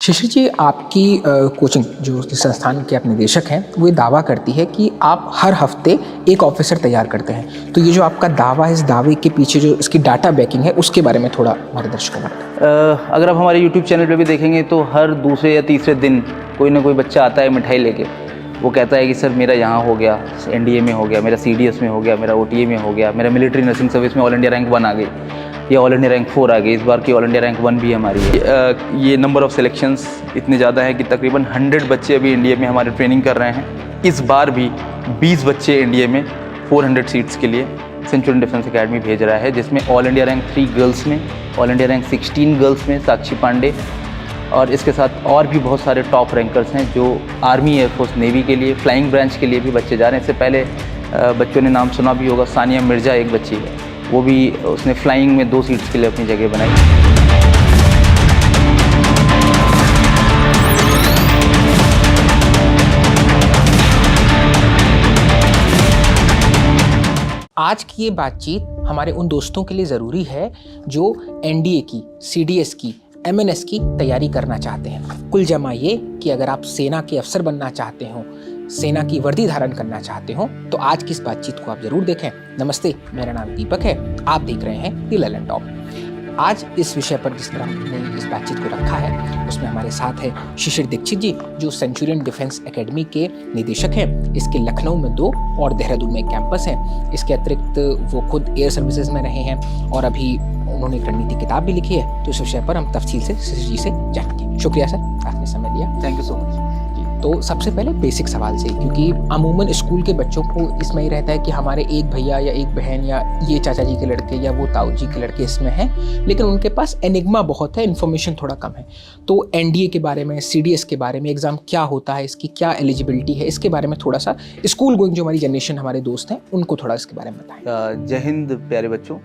शिशिर जी, आपकी कोचिंग जो इस संस्थान के आप निदेशक हैं, वो ये दावा करती है कि आप हर हफ्ते एक ऑफिसर तैयार करते हैं। तो ये जो आपका दावा है, इस दावे के पीछे जो इसकी डाटा बैकिंग है, उसके बारे में थोड़ा हमारे दर्शकों को बताएं। अगर आप हमारे YouTube चैनल पे भी देखेंगे तो हर दूसरे या तीसरे दिन कोई ना कोई बच्चा आता है मिठाई लेके। वो कहता है कि सर मेरा यहाँ हो गया, NDA में हो गया, मेरा CDS में हो गया, मेरा OTA में हो गया, मेरा मिलिट्री नर्सिंग सर्विस में ऑल इंडिया रैंक 1 आ गई या ऑल इंडिया रैंक 4 आ गई। इस बार की ऑल इंडिया रैंक 1 भी हमारी है। ये नंबर ऑफ़ सिलेक्शंस इतने ज़्यादा है कि तकरीबन 100 बच्चे अभी इंडिया में हमारे ट्रेनिंग कर रहे हैं। इस बार भी 20 बच्चे इंडिया में 400 सीट्स के लिए सेंचुरियन डिफेंस एकेडमी भेज रहा है, जिसमें ऑल इंडिया रैंक 3 गर्ल्स में, ऑल इंडिया रैंक 16 गर्ल्स में साक्षी पांडे, और इसके साथ और भी बहुत सारे टॉप रैंकर्स हैं जो आर्मी, एयरफोर्स, नेवी के लिए, फ्लाइंग ब्रांच के लिए भी बच्चे जा रहे हैं। इससे पहले बच्चों ने नाम सुना भी होगा, सानिया मिर्ज़ा एक बच्ची है, वो भी उसने फ्लाइंग में 2 सीट्स के लिए अपनी जगह बनाई। आज की ये बातचीत हमारे उन दोस्तों के लिए ज़रूरी है जो NDA की, CDS की, MNS की तैयारी करना चाहते हैं। कुल जमा ये कि अगर आप सेना के अफसर बनना चाहते हो, सेना की वर्दी धारण करना चाहते हो, तो आज की इस बातचीत को आप जरूर देखें। नमस्ते, मेरा नाम दीपक है, आप देख रहे हैं द ललन टॉप। आज इस विषय पर जिस तरह हमने इस बातचीत को रखा है, उसमें हमारे साथ है शिशिर दीक्षित जी, जो सेंचुरियन डिफेंस एकेडमी के निदेशक हैं। इसके लखनऊ में 2 और देहरादून में एक कैंपस है। इसके अतिरिक्त वो खुद एयर सर्विसेज में रहे हैं और अभी उन्होंने एक रणनीति किताब भी लिखी है। तो इस विषय पर हम तफसील से शिशिर जी से जानेंगे। शुक्रिया सर, आपने समय दिया। Thank you so much. तो सबसे पहले बेसिक सवाल से, क्योंकि अमूमन स्कूल के बच्चों को इसमें ही रहता है कि हमारे एक भैया या एक बहन या ये चाचा जी के लड़के या वो ताऊ जी के लड़के इसमें हैं, लेकिन उनके पास एनिग्मा बहुत है, इन्फॉर्मेशन थोड़ा कम है। तो NDA के बारे में, CDS के बारे में, एग्जाम क्या होता है, इसकी क्या एलिजिबिलिटी है, इसके बारे में थोड़ा सा स्कूल गोइंग जो हमारी जनरेशन, हमारे दोस्त हैं, उनको थोड़ा इसके बारे में बताएं। जय हिंद प्यारे बच्चों।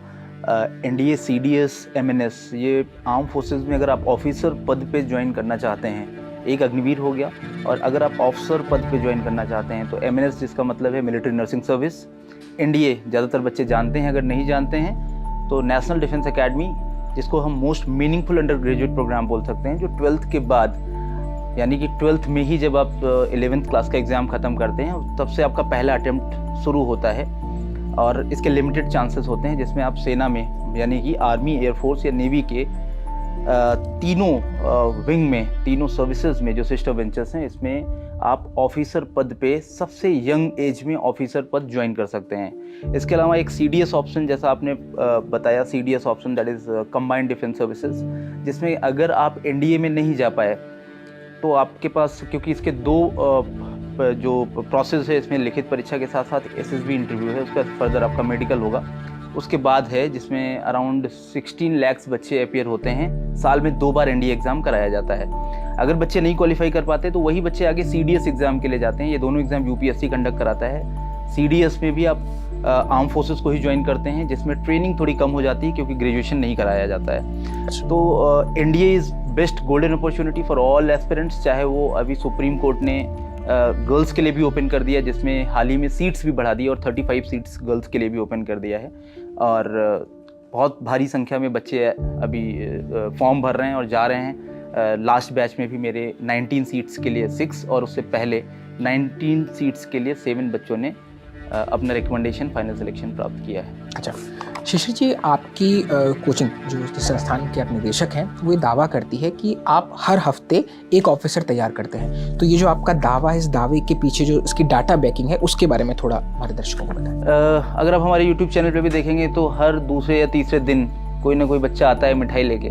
NDA, CDS, MNS, ये आर्म फोर्सेस में अगर आप ऑफिसर पद पे ज्वाइन करना चाहते हैं, एक अग्निवीर हो गया, और अगर आप ऑफिसर पद पे ज्वाइन करना चाहते हैं तो MNS, जिसका मतलब है मिलिट्री नर्सिंग सर्विस। NDA ज़्यादातर बच्चे जानते हैं, अगर नहीं जानते हैं तो नेशनल डिफेंस एकेडमी, जिसको हम most meaningful undergraduate programme बोल सकते हैं, जो 12th के बाद, यानी कि 12th में ही जब आप 11th क्लास का एग्ज़ाम ख़त्म करते हैं, तब से आपका पहला अटेम्प्ट शुरू होता है। और इसके लिमिटेड चांसेस होते हैं, जिसमें आप सेना में, यानी कि आर्मी, एयरफोर्स या नेवी के तीनों विंग में, तीनों सर्विसेज में जो सिस्टर वेंचर्स हैं, इसमें आप ऑफिसर पद पे सबसे यंग एज में ऑफिसर पद ज्वाइन कर सकते हैं। इसके अलावा एक CDS ऑप्शन, जैसा आपने बताया, CDS option, that is combined defence services, जिसमें अगर आप NDA में नहीं जा पाए तो आपके पास, क्योंकि इसके 2 जो प्रोसेस है, इसमें लिखित परीक्षा के साथ साथ SSB इंटरव्यू है, उसका फर्दर आपका मेडिकल होगा, उसके बाद है, जिसमें अराउंड 16 लाख बच्चे अपीयर होते हैं। साल में 2 बार NDA एग्ज़ाम कराया जाता है। अगर बच्चे नहीं क्वालिफाई कर पाते तो वही बच्चे आगे CDS एग्ज़ाम के लिए जाते हैं। ये दोनों एग्ज़ाम UPSC कंडक्ट कराता है। CDS में भी आप आर्म फोर्सेस को ही ज्वाइन करते हैं, जिसमें ट्रेनिंग थोड़ी कम हो जाती है क्योंकि ग्रेजुएशन नहीं कराया जाता है। तो NDA is best golden opportunity for all aspirants, चाहे वो अभी सुप्रीम कोर्ट ने गर्ल्स के लिए भी ओपन कर दिया, जिसमें हाल ही में सीट्स भी बढ़ा दी और 35 सीट्स गर्ल्स के लिए भी ओपन कर दिया है। और बहुत भारी संख्या में बच्चे अभी फॉर्म भर रहे हैं और जा रहे हैं। लास्ट बैच में भी मेरे 19 सीट्स के लिए 6 और उससे पहले 19 सीट्स के लिए 7 बच्चों ने अपना रिकमेंडेशन, फाइनल सिलेक्शन प्राप्त किया है। अच्छा शिशिर जी, आपकी कोचिंग जो इस संस्थान के आप निदेशक हैं, वो ये दावा करती है कि आप हर हफ्ते एक ऑफिसर तैयार करते हैं। तो ये जो आपका दावा है, इस दावे के पीछे जो इसकी डाटा बैकिंग है, उसके बारे में थोड़ा हमारे दर्शकों को बताएं। अगर आप हमारे YouTube चैनल पे भी देखेंगे तो हर दूसरे या तीसरे दिन कोई ना कोई बच्चा आता है मिठाई लेके।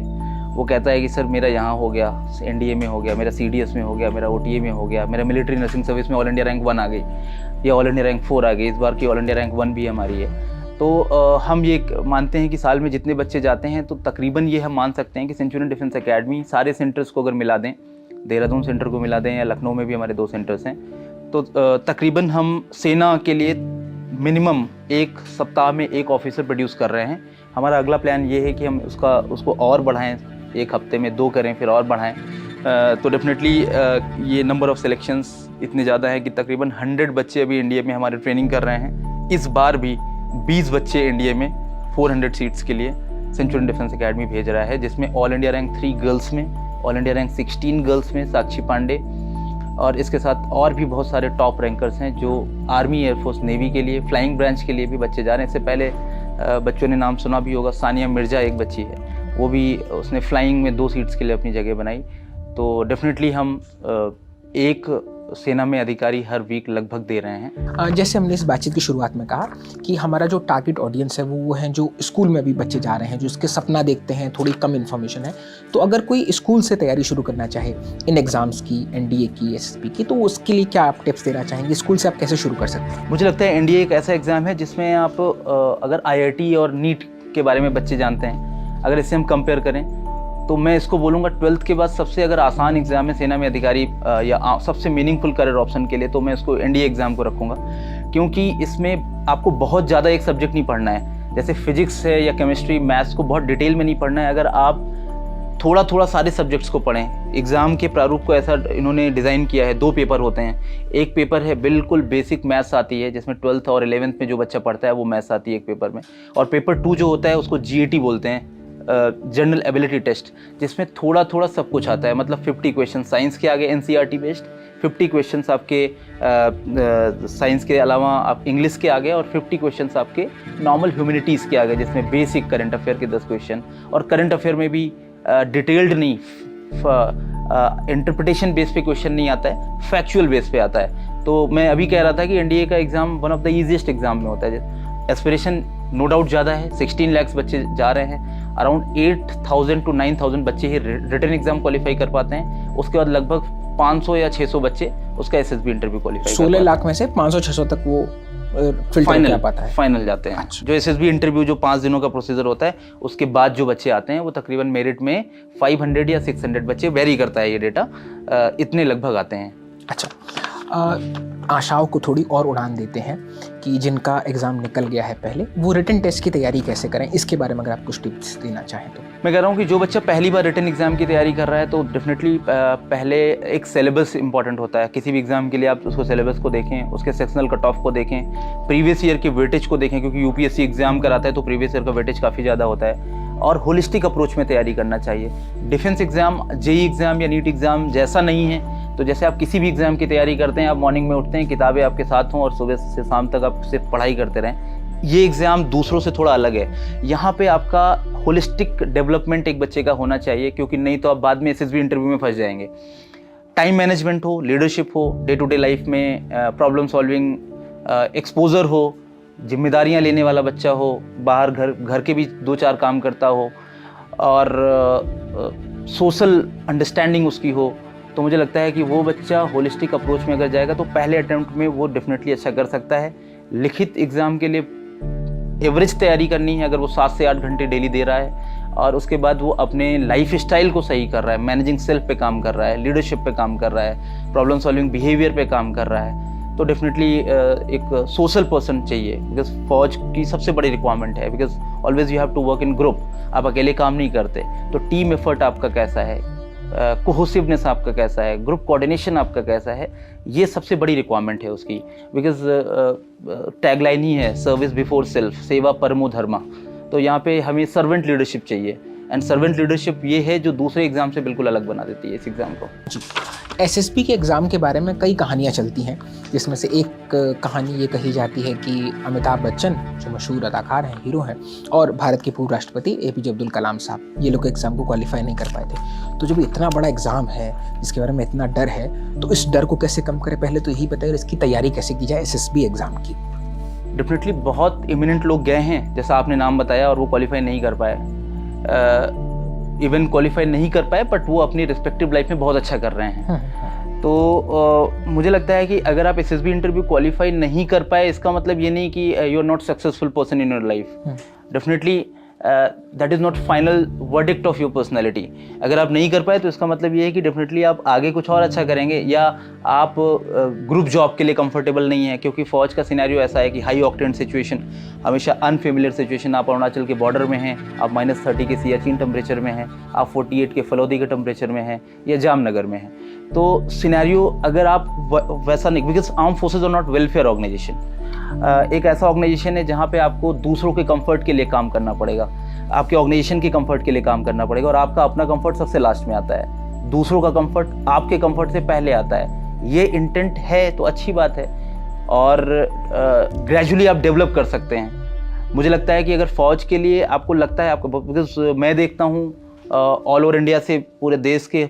वो कहता है कि सर मेरा यहाँ हो गया, NDA में हो गया, मेरा CDS में हो गया, मेरा OTA में हो गया, मेरा मिलिट्री नर्सिंग सर्विस में ऑल इंडिया रैंक 1 आ गई या ऑल इंडिया रैंक 4 आ गई। इस बार की ऑल इंडिया रैंक 1 भी हमारी है। तो हम ये मानते हैं कि साल में जितने बच्चे जाते हैं, तो तकरीबन ये हम मान सकते हैं कि सेंचुरियन डिफेंस एकेडमी सारे सेंटर्स को अगर मिला दें, देहरादून सेंटर को मिला दें या लखनऊ में भी हमारे 2 सेंटर्स हैं, तो तकरीबन हम सेना के लिए मिनिमम एक सप्ताह में एक ऑफिसर प्रोड्यूस कर रहे हैं। हमारा अगला प्लान ये है कि हम उसको और बढ़ाएं, एक हफ्ते में 2 करें, फिर और बढ़ाएं। तो डेफिनेटली ये नंबर ऑफ़ सिलेक्शंस इतने ज़्यादा है कि तकरीबन 100 बच्चे अभी इंडिया में हमारे ट्रेनिंग कर रहे हैं। इस बार भी 20 बच्चे इंडिया में 400 सीट्स के लिए सेंचुरियन डिफेंस एकेडमी भेज रहा है, जिसमें ऑल इंडिया रैंक 3 गर्ल्स में, ऑल इंडिया रैंक 16 गर्ल्स में साक्षी पांडे, और इसके साथ और भी बहुत सारे टॉप रैंकर्स हैं जो आर्मी, एयरफोर्स, नेवी के लिए, फ्लाइंग ब्रांच के लिए भी बच्चे जा रहे हैं। इससे पहले बच्चों ने नाम सुना भी होगा, सानिया मिर्ज़ा एक बच्ची है, वो भी उसने फ्लाइंग में 2 सीट्स के लिए अपनी जगह बनाई। तो डेफिनेटली हम एक सेना में अधिकारी हर वीक लगभग दे रहे हैं। जैसे हमने इस बातचीत की शुरुआत में कहा कि हमारा जो टारगेट ऑडियंस है वो हैं जो स्कूल में भी बच्चे जा रहे हैं, जो इसके सपना देखते हैं, थोड़ी कम इन्फॉर्मेशन है। तो अगर कोई स्कूल से तैयारी शुरू करना चाहे इन एग्ज़ाम्स की, एनडीए की, एसएसबी की, तो उसके लिए क्या आप टिप्स देना चाहेंगे? स्कूल से आप कैसे शुरू कर सकते हैं? मुझे लगता है एनडीए एक ऐसा एग्ज़ाम है जिसमें आप अगर आईआईटी और नीट के बारे में बच्चे जानते हैं, अगर इससे हम कंपेयर करें तो मैं इसको बोलूँगा 12th के बाद सबसे अगर आसान एग्ज़ाम है सेना में अधिकारी या सबसे मीनिंगफुल करियर ऑप्शन के लिए, तो मैं इसको एनडीए एग्ज़ाम को रखूँगा, क्योंकि इसमें आपको बहुत ज़्यादा एक सब्जेक्ट नहीं पढ़ना है। जैसे फिजिक्स है या केमिस्ट्री, मैथ्स को बहुत डिटेल में नहीं पढ़ना है। अगर आप थोड़ा थोड़ा सारे सब्जेक्ट्स को पढ़ें, एग्ज़ाम के प्रारूप को ऐसा इन्होंने डिज़ाइन किया है, 2 पेपर होते हैं। एक पेपर है बिल्कुल बेसिक मैथ्स आती है, जिसमें 12th और 11th में जो बच्चा पढ़ता है वो मैथ्स आती है एक पेपर में, और पेपर 2 जो होता है उसको जीएटी बोलते हैं, जनरल एबिलिटी टेस्ट, जिसमें थोड़ा थोड़ा सब कुछ आता है। मतलब 50 क्वेश्चन साइंस के आगे एनसीईआरटी बेस्ड, 50 क्वेश्चंस आपके साइंस के अलावा आप इंग्लिश के आगे, और 50 क्वेश्चंस आपके नॉर्मल ह्यूमैनिटीज़ के आगे, जिसमें बेसिक करंट अफेयर के 10 क्वेश्चन, और करंट अफेयर में भी डिटेल्ड नहीं, इंटरप्रिटेशन बेस पे क्वेश्चन नहीं आता है, फैक्चुअल बेस पे आता है। तो मैं अभी कह रहा था कि एनडीए का exam one of the easiest exam में होता है। एस्पिरेशन नो डाउट ज़्यादा है, 16 लाख बच्चे जा रहे हैं, अराउंड 8,000 to 9,000 बच्चे ही रिटन एग्जाम क्वालिफाई कर पाते हैं। उसके बाद लगभग 500 या 600 बच्चे उसका एसएसबी इंटरव्यू क्वालिफाई 16 लाख में से 500-600 तक वो फाइनल पाता है, फाइनल जाते हैं। अच्छा। जो एसएसबी इंटरव्यू जो 5 दिनों का प्रोसीजर होता है, उसके बाद जो बच्चे आते हैं वो तकरीबन मेरिट में 500 या 600 बच्चे, वेरी करता है ये डेटा, इतने लगभग आते हैं। अच्छा, आशाओं को थोड़ी और उड़ान देते हैं कि जिनका एग्ज़ाम निकल गया है पहले, वो रिटन टेस्ट की तैयारी कैसे करें, इसके बारे में अगर आप कुछ टिप्स देना चाहें तो। मैं कह रहा हूँ कि जो बच्चा पहली बार रिटन एग्ज़ाम की तैयारी कर रहा है, तो डेफिनेटली पहले एक सिलेबस इंपॉर्टेंट होता है। किसी भी एग्ज़ाम के लिए आप उसको सिलेबस को देखें, उसके सेक्शनल कट ऑफ को देखें, प्रीवियस ईयर के वेटेज को देखें, क्योंकि यूपीएससी एग्ज़ाम कराता है तो प्रीवियस ईयर का वेटेज काफ़ी ज़्यादा होता है, और होलिस्टिक अप्रोच में तैयारी करना चाहिए। डिफेंस एग्ज़ाम, जेई एग्ज़ाम या नीट एग्ज़ाम जैसा नहीं है। तो जैसे आप किसी भी एग्ज़ाम की तैयारी करते हैं, आप मॉर्निंग में उठते हैं, किताबें आपके साथ हों और सुबह से शाम तक आप सिर्फ पढ़ाई करते रहें। ये एग्ज़ाम दूसरों से थोड़ा अलग है। यहाँ पे आपका होलिस्टिक डेवलपमेंट एक बच्चे का होना चाहिए, क्योंकि नहीं तो आप बाद में एसएसबी इंटरव्यू में फंस जाएंगे। टाइम मैनेजमेंट हो, लीडरशिप हो, डे टू डे लाइफ में प्रॉब्लम सॉल्विंग, एक्सपोजर हो, जिम्मेदारियाँ लेने वाला बच्चा हो, बाहर घर के भी 2-4 काम करता हो, और सोशल अंडरस्टैंडिंग उसकी हो। तो मुझे लगता है कि वो बच्चा होलिस्टिक अप्रोच में अगर जाएगा तो पहले अटेम्प्ट में वो डेफिनेटली अच्छा कर सकता है। लिखित एग्ज़ाम के लिए एवरेज तैयारी करनी है, अगर वो 7 से 8 घंटे डेली दे रहा है, और उसके बाद वो अपने लाइफ स्टाइल को सही कर रहा है, मैनेजिंग सेल्फ पे काम कर रहा है, लीडरशिप पे काम कर रहा है, प्रॉब्लम सॉल्विंग बिहेवियर पे काम कर रहा है, तो डेफिनेटली एक सोशल पर्सन चाहिए। बिकॉज फौज की सबसे बड़ी रिक्वायरमेंट है, because always you have to work in group. आप अकेले काम नहीं करते, तो टीम एफर्ट आपका कैसा है, कोहेसिवनेस आपका कैसा है, ग्रुप कोऑर्डिनेशन आपका कैसा है, ये सबसे बड़ी रिक्वायरमेंट है उसकी। बिकॉज टैगलाइन ही है सर्विस बिफोर सेल्फ, सेवा परमो धर्मा। तो यहाँ पे हमें सर्वेंट लीडरशिप चाहिए, एंड सर्वेंट लीडरशिप ये है जो दूसरे एग्जाम से बिल्कुल अलग बना देती है इस एग्ज़ाम को। एसएसबी के एग्ज़ाम के बारे में कई कहानियाँ चलती हैं, जिसमें से एक कहानी ये कही जाती है कि अमिताभ बच्चन, जो मशहूर अदाकार हैं, हीरो हैं, और भारत के पूर्व राष्ट्रपति एपीजे अब्दुल कलाम साहब, ये लोग एग्ज़ाम को क्वालिफाई नहीं कर पाए थे। तो जब इतना बड़ा एग्ज़ाम है, जिसके बारे में इतना डर है, तो इस डर को कैसे कम करें? पहले तो यही बताइए, इसकी तैयारी कैसे की जाए एसएसबी एग्ज़ाम की। डेफिनेटली बहुत इमिनेंट लोग गए हैं, जैसा आपने नाम बताया, और वो क्वालिफाई नहीं कर पाए, इवन क्वालिफाई नहीं कर पाए, बट वो अपनी रिस्पेक्टिव लाइफ में बहुत अच्छा कर रहे हैं। तो मुझे लगता है कि अगर आप एसएसबी इंटरव्यू क्वालिफाई नहीं कर पाए, इसका मतलब ये नहीं कि you are not successful person in your life. Definitely that is not final verdict of your personality. अगर आप नहीं कर पाए तो इसका मतलब ये है कि डेफिनेटली आप आगे कुछ और अच्छा करेंगे, या आप ग्रुप जॉब के लिए कंफर्टेबल नहीं है, क्योंकि फ़ौज का सिनेरियो ऐसा है कि हाई ऑक्टेन सिचुएशन, हमेशा अनफेमिलियर सिचुएशन। आप अरुणाचल के बॉर्डर में हैं, आप -30 के सियाचिन टेम्परेचर में हैं, आप 48 के फलौदी के टेम्परेचर में हैं, या जामनगर में हैं। तो सिनेरियो अगर आप वैसा नहीं, because arm forces are not welfare organisation. एक ऐसा ऑर्गेनाइजेशन है जहाँ पे आपको दूसरों के कंफर्ट के लिए काम करना पड़ेगा, आपके ऑर्गेनाइजेशन के कंफर्ट के लिए काम करना पड़ेगा, और आपका अपना कंफर्ट सबसे लास्ट में आता है। दूसरों का कंफर्ट आपके कंफर्ट से पहले आता है। ये इंटेंट है तो अच्छी बात है, और ग्रेजुअली आप डेवलप कर सकते हैं। मुझे लगता है कि अगर फ़ौज के लिए आपको लगता है, आपको, बिकॉज मैं देखता हूँ ऑल ओवर इंडिया से, पूरे देश के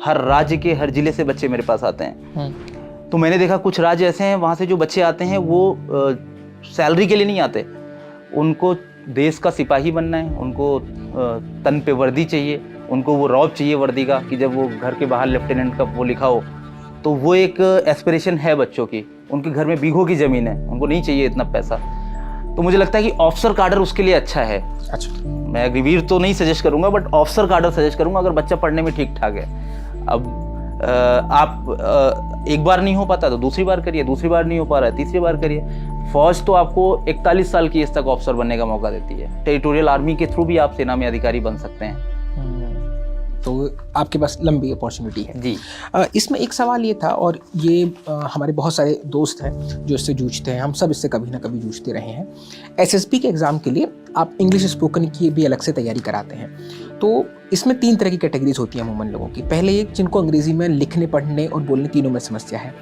हर राज्य के हर ज़िले से बच्चे मेरे पास आते हैं। तो मैंने देखा कुछ राज्य ऐसे हैं वहाँ से जो बच्चे आते हैं वो सैलरी के लिए नहीं आते, उनको देश का सिपाही बनना है, उनको तन पे वर्दी चाहिए, उनको वो रौब चाहिए वर्दी का, कि जब वो घर के बाहर लेफ्टिनेंट का वो लिखा हो, तो वो एक एस्पिरेशन है बच्चों की। उनके घर में बीघों की ज़मीन है, उनको नहीं चाहिए इतना पैसा। तो मुझे लगता है कि ऑफिसर काडर उसके लिए अच्छा है। अच्छा, मैं अग्निवीर तो नहीं सजेस्ट करूंगा, बट ऑफिसर काडर सजेस्ट करूंगा अगर बच्चा पढ़ने में ठीक ठाक है। अब आप एक बार नहीं हो पाता तो दूसरी बार करिए, दूसरी बार नहीं हो पा रहा है तीसरी बार करिए। फौज तो आपको 41 साल की एज तक ऑफिसर बनने का मौका देती है। टेरिटोरियल आर्मी के थ्रू भी आप सेना में अधिकारी बन सकते हैं। तो आपके पास लंबी अपॉर्चुनिटी है जी। इसमें एक सवाल ये था, और ये हमारे बहुत सारे दोस्त हैं जो इससे जूझते हैं, हम सब इससे कभी ना कभी जूझते रहे हैं। एसएसबी के एग्ज़ाम के लिए आप इंग्लिश स्पोकन की भी अलग से तैयारी कराते हैं। तो इसमें 3 तरह की कैटेगरीज होती हैं अमूमन लोगों की। पहले एक जिनको अंग्रेज़ी में लिखने, पढ़ने और बोलने तीनों में समस्या है,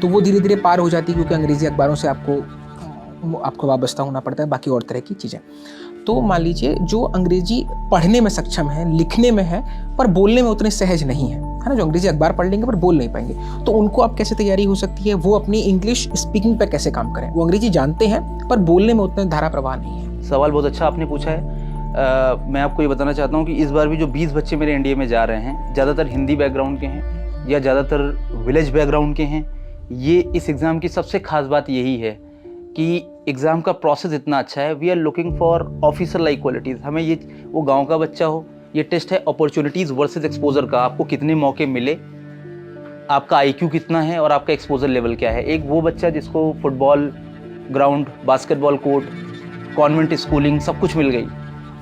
तो वो धीरे धीरे पार हो जाती है, क्योंकि अंग्रेज़ी अखबारों से आपको वाबस्ता होना पड़ता है, बाकी और तरह की चीज़ें। तो मान लीजिए जो अंग्रेजी पढ़ने में सक्षम है, लिखने में है, पर बोलने में उतने सहज नहीं है ना, जो अंग्रेजी अखबार पढ़ लेंगे पर बोल नहीं पाएंगे, तो उनको आप कैसे तैयारी हो सकती है, वो अपनी इंग्लिश स्पीकिंग पे कैसे काम करें? वो अंग्रेजी जानते हैं पर बोलने में उतने धारा प्रवाह नहीं है। सवाल बहुत अच्छा आपने पूछा है। मैं आपको ये बताना चाहता हूँ कि इस बार भी जो 20 बच्चे मेरे एनडीए में जा रहे हैं, ज़्यादातर हिंदी बैकग्राउंड के हैं या ज़्यादातर विलेज बैकग्राउंड के हैं। ये इस एग्ज़ाम की सबसे खास बात यही है कि एग्ज़ाम का प्रोसेस इतना अच्छा है। We are looking for officer like qualities. हमें ये, वो गांव का बच्चा हो, ये टेस्ट है अपॉर्चुनिटीज़ वर्सेस एक्सपोजर का। आपको कितने मौके मिले, आपका आईक्यू कितना है और आपका एक्सपोजर लेवल क्या है। एक वो बच्चा जिसको football ground, basketball court, convent schooling सब कुछ मिल गई,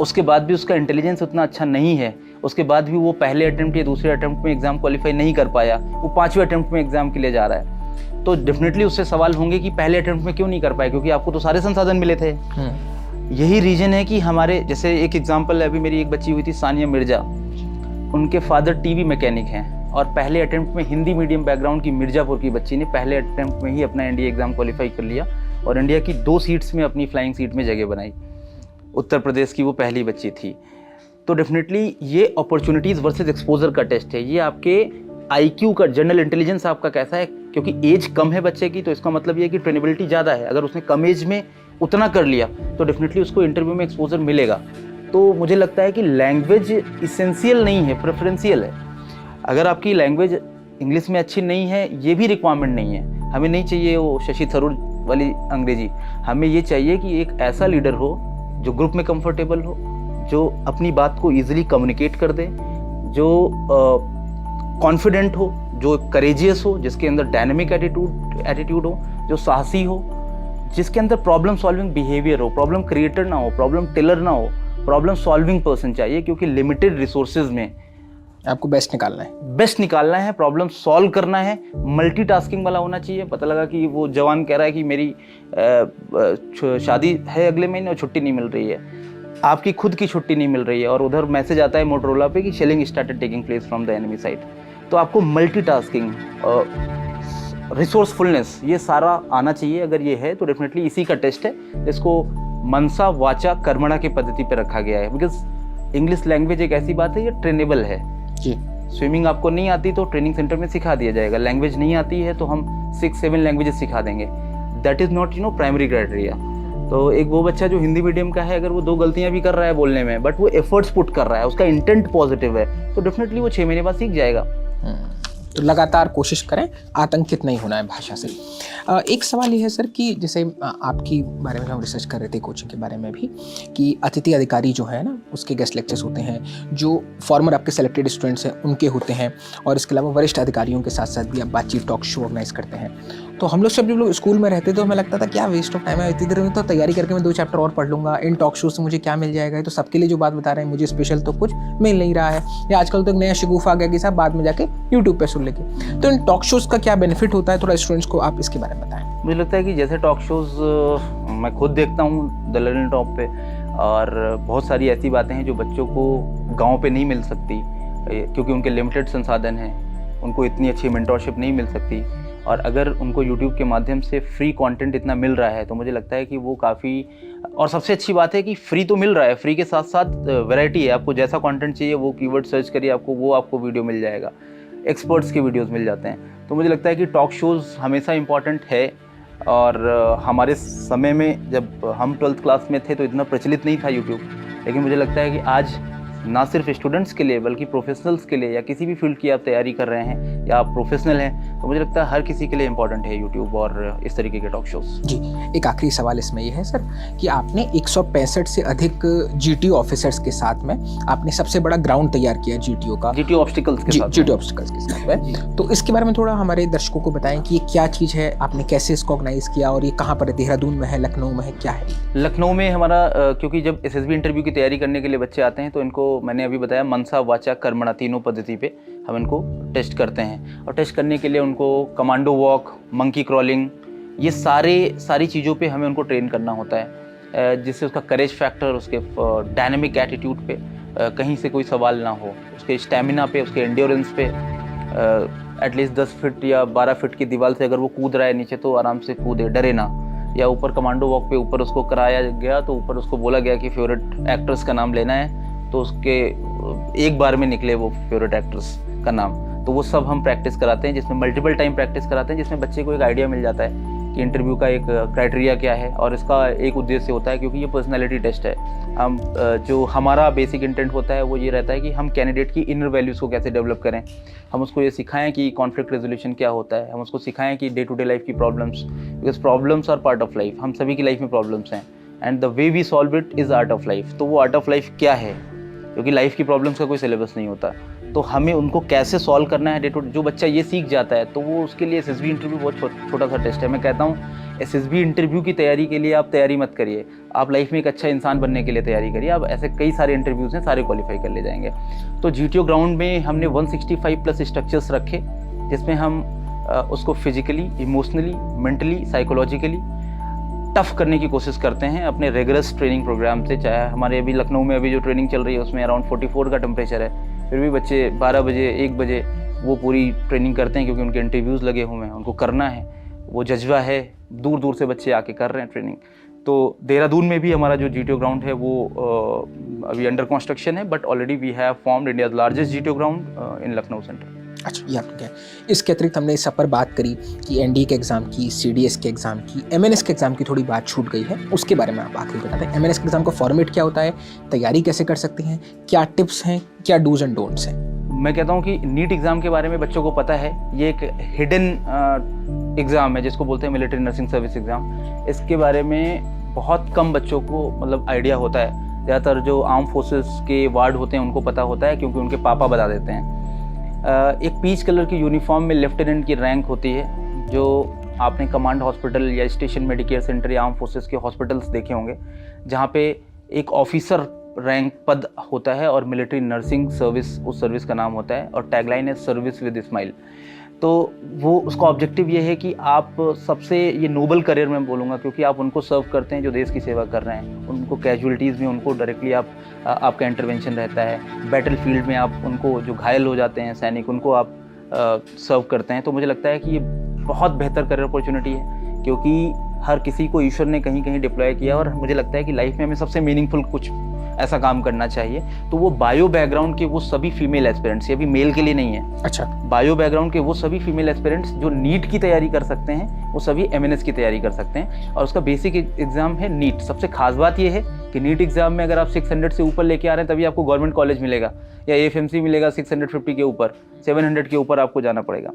उसके बाद भी उसका इंटेलिजेंस उतना अच्छा नहीं है, उसके बाद भी वो पहले अटेम्प्ट या दूसरे अटेम्प्ट में एग्ज़ाम क्वालिफाई नहीं कर पाया, वो 5वें अटेम्प्ट में एग्ज़ाम के लिए जा रहा है, तो डेफिनेटली उससे सवाल होंगे कि पहले अटेम्प्ट में क्यों नहीं कर पाए, क्योंकि आपको तो सारे संसाधन मिले थे। यही रीजन है कि हमारे, जैसे एक एग्जांपल है, अभी मेरी एक बच्ची हुई थी सानिया मिर्जा, उनके फादर टीवी मैकेनिक हैं, और पहले अटेम्प्ट में हिंदी मीडियम बैकग्राउंड की मिर्जापुर की बच्ची ने पहले अटेम्प्ट में ही अपना एनडीए एग्ज़ाम क्वालिफाई कर लिया और इंडिया की 2 सीट्स में अपनी फ्लाइंग सीट में जगह बनाई। उत्तर प्रदेश की वो पहली बच्ची थी। तो डेफिनेटली ये अपॉर्चुनिटीज़ वर्सेस एक्सपोजर का टेस्ट है। ये आपके आईक्यू का, जनरल इंटेलिजेंस आपका कैसा है, क्योंकि एज कम है बच्चे की, तो इसका मतलब ये है कि ट्रेनेबिलिटी ज़्यादा है। अगर उसने कम एज में उतना कर लिया तो डेफिनेटली उसको इंटरव्यू में एक्सपोजर मिलेगा। तो मुझे लगता है कि लैंग्वेज इसेंशियल नहीं है, प्रेफरेंशियल है। अगर आपकी लैंग्वेज इंग्लिश में अच्छी नहीं है, ये भी रिक्वायरमेंट नहीं है। हमें नहीं चाहिए वो शशि थरूर वाली अंग्रेजी, हमें ये चाहिए कि एक ऐसा लीडर हो जो ग्रुप में कंफर्टेबल हो, जो अपनी बात को ईजिली कम्युनिकेट कर दे, जो कॉन्फिडेंट हो, जो करेजियस हो, जिसके अंदर डायनेमिक एटीट्यूड हो, जो साहसी हो, जिसके अंदर प्रॉब्लम सॉल्विंग बिहेवियर हो, प्रॉब्लम क्रिएटर ना हो, प्रॉब्लम टिलर ना हो, प्रॉब्लम सॉल्विंग पर्सन चाहिए। क्योंकि लिमिटेड रिसोर्सेज में आपको बेस्ट निकालना है, प्रॉब्लम सॉल्व करना है, मल्टीटास्किंग वाला होना चाहिए। पता लगा कि वो जवान कह रहा है कि मेरी शादी है अगले महीने और छुट्टी नहीं मिल रही है, आपकी खुद की छुट्टी नहीं मिल रही है, और उधर मैसेज आता है मोटरोला पे कि shelling started taking place from the enemy side. तो आपको मल्टीटास्किंग, रिसोर्सफुलनेस, ये सारा आना चाहिए। अगर ये है तो डेफिनेटली इसी का टेस्ट है, इसको मनसा वाचा कर्मणा की पद्धति पे रखा गया है। बिकॉज इंग्लिश लैंग्वेज एक ऐसी बात है, ये ट्रेनेबल है जी। स्विमिंग आपको नहीं आती तो ट्रेनिंग सेंटर में सिखा दिया जाएगा, लैंग्वेज नहीं आती है तो हम 6-7 लैंग्वेजेस सिखा देंगे। That is not primary criteria. तो एक वो बच्चा जो हिंदी मीडियम का है, अगर वो 2 गलतियां भी कर रहा है बोलने में, बट वो एफर्ट्स पुट कर रहा है, उसका इंटेंट पॉजिटिव है, तो डेफिनेटली वो 6 महीने बाद सीख जाएगा। तो लगातार कोशिश करें, आतंकित नहीं होना है भाषा से। एक सवाल ये है सर कि जैसे आपकी बारे में हम रिसर्च कर रहे थे, कोचिंग के बारे में भी, कि अतिथि अधिकारी जो है ना, उसके गेस्ट लेक्चर्स होते हैं, जो फॉर्मर आपके सेलेक्टेड स्टूडेंट्स हैं उनके होते हैं, और इसके अलावा वरिष्ठ अधिकारियों के साथ साथ भी आप बातचीत, टॉक शो ऑर्गेनाइज करते हैं। तो हम लोग जब लोग स्कूल में रहते तो हमें लगता था क्या वेस्ट ऑफ टाइम है, इतनी देर में तो तैयारी करके मैं 2 चैप्टर और पढ़ लूँगा, इन टॉक शो से मुझे क्या मिल जाएगा, तो सबके लिए जो बात बता रहे हैं, मुझे स्पेशल तो कुछ मिल नहीं रहा है। या आजकल तो एक नया शिगुफ आ गया कि साहब बाद में जाके यूट्यूब पे सुन लेंगे। तो इन टॉक शोज़ का क्या बेनिफिट होता है, थोड़ा स्टूडेंट्स को आप इसके बारे में बताएं। मुझे लगता है कि जैसे टॉक शोज़ मैं खुद देखता हूँ द लर्निंग टॉप पे, और बहुत सारी ऐसी बातें हैं जो बच्चों को गांव पे नहीं मिल सकती, क्योंकि उनके लिमिटेड संसाधन हैं, उनको इतनी अच्छी मेंटरशिप नहीं मिल सकती। और अगर उनको यूट्यूब के माध्यम से फ्री कंटेंट इतना मिल रहा है तो मुझे लगता है कि वो काफ़ी, और सबसे अच्छी बात है कि फ्री तो मिल रहा है, फ्री के साथ साथ वैरायटी है। आपको जैसा कंटेंट चाहिए वो कीवर्ड सर्च करिए, आपको वीडियो मिल जाएगा, एक्सपर्ट्स के वीडियोस मिल जाते हैं। तो मुझे लगता है कि टॉक शोज़ हमेशा इम्पॉर्टेंट है। और हमारे समय में जब हम 12th क्लास में थे तो इतना प्रचलित नहीं था यूट्यूब, लेकिन मुझे लगता है कि आज ना सिर्फ स्टूडेंट्स के लिए बल्कि प्रोफेशनल्स के लिए, या किसी भी फील्ड की आप तैयारी कर रहे हैं या आप प्रोफेशनल हैं, तो मुझे लगता है हर किसी के लिए इम्पोर्टेंट है यूट्यूब और इस तरीके के टॉक शोज़। जी, एक आखिरी सवाल इसमें ये है सर कि आपने 165 से अधिक जीटीओ ऑफिसर्स के साथ में आपने सबसे बड़ा ग्राउंड तैयार किया जीटीओ का, जीटीओ ऑब्स्टिकल्स के साथ, जीटीओ ऑब्स्टिकल्स के साथ में। तो इसके बारे में थोड़ा हमारे दर्शकों को बताएं कि ये क्या चीज़ है, आपने कैसे इसको ऑर्गेनाइज किया और ये कहाँ पर है, देहरादून में है, लखनऊ में है, क्या है? लखनऊ में हमारा, क्योंकि जब एसएसबी इंटरव्यू की तैयारी करने के लिए बच्चे आते हैं तो इनको मैंने अभी बताया मनसा वाचा कर्मणा तीनों पद्धति पे हम इनको टेस्ट करते हैं। और टेस्ट करने के लिए उनको कमांडो वॉक, मंकी क्रॉलिंग, ये सारी चीज़ों पे हमें उनको ट्रेन करना होता है, जिससे उसका करेज फैक्टर, उसके डायनेमिक एटीट्यूड पे कहीं से कोई सवाल ना हो, उसके स्टेमिना पे, उसके एंड्योरेंस पे। एटलीस्ट 10 फीट या 12 फीट की दीवार से अगर वो कूद रहा है नीचे तो आराम से कूदे, डरे ना। या ऊपर कमांडो वॉक पे ऊपर उसको कराया गया तो ऊपर उसको बोला गया कि फेवरेट एक्ट्रेस का नाम लेना है, तो उसके एक बार में निकले वो फेवरेट एक्ट्रेस का नाम। तो वो सब हम प्रैक्टिस कराते हैं, जिसमें मल्टीपल टाइम प्रैक्टिस कराते हैं, जिसमें बच्चे को एक आइडिया मिल जाता है कि इंटरव्यू का एक क्राइटेरिया क्या है। और इसका एक उद्देश्य होता है, क्योंकि ये पर्सनैलिटी टेस्ट है, हम जो हमारा बेसिक इंटेंट होता है वो ये रहता है कि हम कैंडिडेट की इनर वैल्यूज़ को कैसे डेवलप करें। हम उसको ये सिखाएं कि कॉन्फ्लिक्ट रेजोल्यूशन क्या होता है, हम उसको सिखाएं कि डे टू डे लाइफ की problems, because problems are part of life, हम सभी की लाइफ में प्रॉब्लम्स हैं, and the way we solve it is art of life. तो वो आर्ट ऑफ लाइफ क्या है, क्योंकि लाइफ की प्रॉब्लम्स का कोई सिलेबस नहीं होता, तो हमें उनको कैसे सॉल्व करना है डे टू डे। जो बच्चा ये सीख जाता है तो वो उसके लिए एसएसबी इंटरव्यू बहुत छोटा सा टेस्ट है। मैं कहता हूँ एसएसबी इंटरव्यू की तैयारी के लिए आप तैयारी मत करिए, आप लाइफ में एक अच्छा इंसान बनने के लिए तैयारी करिए। आप ऐसे कई सारे इंटरव्यूज़ हैं, सारे क्वालिफाई कर ले जाएंगे। तो जीटीओ ग्राउंड में हमने 165 प्लस स्ट्रक्चर्स रखे, जिसमें हम उसको physically, emotionally, mentally, psychologically tough करने की कोशिश करते हैं अपने रेगुलस ट्रेनिंग प्रोग्राम से। चाहे हमारे अभी लखनऊ में अभी जो ट्रेनिंग चल रही है उसमें अराउंड 44 का टेम्परेचर है, फिर भी बच्चे 12 बजे 1 बजे वो पूरी ट्रेनिंग करते हैं, क्योंकि उनके इंटरव्यूज़ लगे हुए हैं, उनको करना है, वो जज्बा है, दूर दूर से बच्चे आके कर रहे हैं ट्रेनिंग। तो देहरादून में भी हमारा जो जीटीओ ग्राउंड है वो अभी अंडर कंस्ट्रक्शन है, but already we have formed India's largest GTO ground in Lucknow centre. अच्छा, ये आपने क्या, इसके अतिरिक्त हमने इस सब पर बात करी कि एनडीए के एग्ज़ाम की, सीडीएस के एग्ज़ाम की, एमएनएस के एग्ज़ाम की थोड़ी बात छूट गई है, उसके बारे में आप आखिरी बताते हैं। एमएनएस के एग्ज़ाम का फॉर्मेट क्या होता है, तैयारी कैसे कर सकते हैं, क्या टिप्स हैं, क्या डूज एंड डोंट्स हैं? मैं कहता हूँ कि नीट एग्ज़ाम के बारे में बच्चों को पता है, ये एक हिडन एग्ज़ाम है जिसको बोलते हैं मिलिट्री नर्सिंग सर्विस एग्ज़ाम। इसके बारे में बहुत कम बच्चों को मतलब आइडिया होता है। ज़्यादातर जो आर्म फोर्सेस के वार्ड होते हैं उनको पता होता है, क्योंकि उनके पापा बता देते हैं। एक पीच कलर की यूनिफॉर्म में लेफ्टिनेंट की रैंक होती है, जो आपने कमांड हॉस्पिटल या स्टेशन मेडिकेयर सेंटर या आर्म फोर्सेस के हॉस्पिटल्स देखे होंगे, जहाँ पे एक ऑफिसर रैंक पद होता है और मिलिट्री नर्सिंग सर्विस उस सर्विस का नाम होता है, और टैगलाइन है सर्विस विद स्माइल। तो वो उसका ऑब्जेक्टिव ये है कि आप सबसे ये नोबल करियर मैं बोलूँगा, क्योंकि आप उनको सर्व करते हैं जो देश की सेवा कर रहे हैं। उनको कैजुअलिटीज़ में उनको डायरेक्टली आपका इंटरवेंशन रहता है। बैटल फील्ड में आप उनको जो घायल हो जाते हैं सैनिक, उनको आप सर्व करते हैं। तो मुझे लगता है कि ये बहुत बेहतर करियर अपॉर्चुनिटी है, क्योंकि हर किसी को ईश्वर ने कहीं कहीं डिप्लॉय किया, और मुझे लगता है कि लाइफ में हमें सबसे मीनिंगफुल कुछ ऐसा काम करना चाहिए। तो वो बायो बैकग्राउंड के वो सभी फीमेल एस्पिरेंट्स, ये भी मेल के लिए नहीं है। अच्छा, बायो बैकग्राउंड के वो सभी फीमेल एस्पिरेंट्स जो नीट की तैयारी कर सकते हैं, वो सभी एमएनएस की तैयारी कर सकते हैं। और उसका बेसिक एग्जाम है नीट। सबसे खास बात ये है कि नीट एग्जाम में अगर आप 600 से ऊपर लेके आ रहे हैं तभी आपको गवर्नमेंट कॉलेज मिलेगा, या एएफएमसी मिलेगा 650 के ऊपर, 700 के ऊपर आपको जाना पड़ेगा।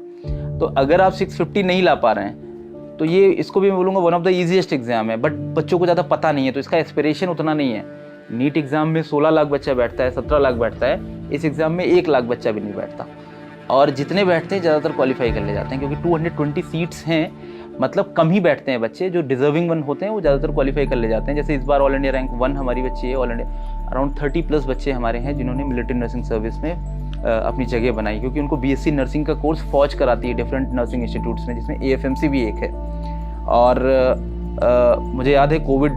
तो अगर आप 650 नहीं ला पा रहे हैं तो ये इसको भी मैं बोलूँगा one of the easiest exam है, बट बच्चों को ज़्यादा पता नहीं है, तो इसका एस्पिरेशन उतना नहीं है। नीट एग्जाम में 16 लाख बच्चा बैठता है, 17 लाख बैठता है, इस एग्जाम में 1 लाख बच्चा भी नहीं बैठता, और जितने बैठते हैं ज़्यादातर क्वालिफाई कर ले जाते हैं, क्योंकि 220 सीट्स हैं, मतलब कम ही बैठते हैं बच्चे। जो डिजर्विंग वन होते हैं वो ज़्यादातर क्वालिफाई कर ले जाते हैं। जैसे इस बार ऑल इंडिया रैंक 1 हमारी बच्ची है, ऑल इंडिया अराउंड 30 प्लस बच्चे हमारे हैं जिन्होंने मिलिट्री नर्सिंग सर्विस में अपनी जगह बनाई, क्योंकि उनको बीएससी नर्सिंग का कोर्स फौज कराती है डिफरेंट नर्सिंग इंस्टीट्यूट्स में, जिसमें एएफएमसी भी एक है। और मुझे याद है कोविड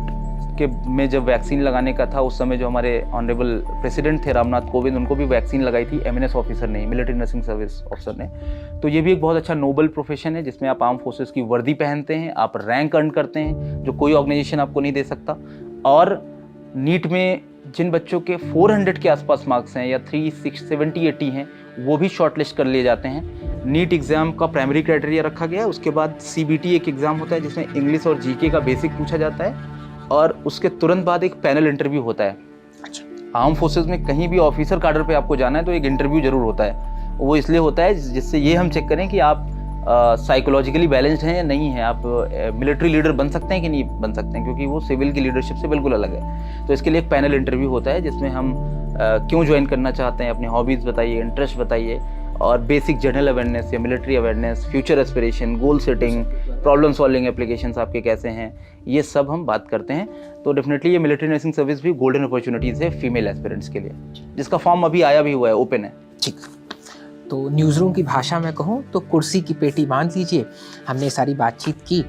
के में जब वैक्सीन लगाने का था उस समय जो हमारे ऑनरेबल प्रेसिडेंट थे रामनाथ कोविंद, उनको भी वैक्सीन लगाई थी एमएनएस ऑफिसर ने, मिलिट्री नर्सिंग सर्विस ऑफिसर ने। तो ये भी एक बहुत अच्छा नोबल प्रोफेशन है जिसमें आप आर्म फोर्सेस की वर्दी पहनते हैं, आप रैंक अर्न करते हैं जो कोई ऑर्गेनाइजेशन आपको नहीं दे सकता। और नीट में जिन बच्चों के 400 के आसपास मार्क्स हैं या 370 80 हैं, वो भी शॉर्टलिस्ट कर लिए जाते हैं। नीट एग्ज़ाम का प्राइमरी क्राइटेरिया रखा गया है। उसके बाद सीबीटी एक एग्ज़ाम होता है जिसमें इंग्लिश और जीके का बेसिक पूछा जाता है, और उसके तुरंत बाद एक पैनल इंटरव्यू होता है। आर्म फोर्सेस में कहीं भी ऑफिसर कार्डर पे आपको जाना है तो एक इंटरव्यू जरूर होता है। वो इसलिए होता है जिससे ये हम चेक करें कि आप साइकोलॉजिकली बैलेंस्ड हैं या नहीं है, आप मिलिट्री लीडर बन सकते हैं कि नहीं बन सकते हैं, क्योंकि वो सिविल की लीडरशिप से बिल्कुल अलग है। तो इसके लिए एक पैनल इंटरव्यू होता है जिसमें हम क्यों ज्वाइन करना चाहते हैं, अपनी हॉबीज़ बताइए, इंटरेस्ट बताइए, और बेसिक जनरल अवेयरनेस या military awareness, future aspiration, goal setting, problem solving applications आपके कैसे हैं, ये सब हम बात करते हैं। तो डेफिनेटली ये मिलिट्री नर्सिंग सर्विस भी गोल्डन अपॉर्चुनिटीज़ है फीमेल एस्पिरेंट्स के लिए, जिसका फॉर्म अभी आया भी हुआ है, ओपन है। ठीक, तो न्यूज़ रूम की भाषा में कहूँ तो कुर्सी की पेटी बांध लीजिए। हमने सारी बातचीत की,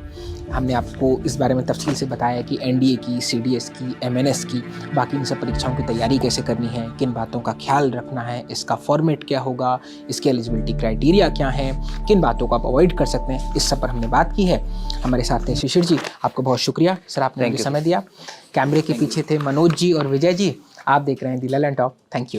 हमने आपको इस बारे में तफसील से बताया कि एनडीए की, सीडीएस की, एमएनएस की, बाकी इन सब परीक्षाओं की तैयारी कैसे करनी है, किन बातों का ख्याल रखना है, इसका फॉर्मेट क्या होगा, इसके एलिजिबिलिटी क्राइटेरिया क्या है, किन बातों को आप अवॉइड कर सकते हैं, इस सब पर हमने बात की है। हमारे साथ थे शिशिर जी, आपको बहुत शुक्रिया सर, आपने हमें समय दिया। कैमरे के पीछे थे मनोज जी और विजय जी। आप देख रहे हैं the Lalan talk. Thank you.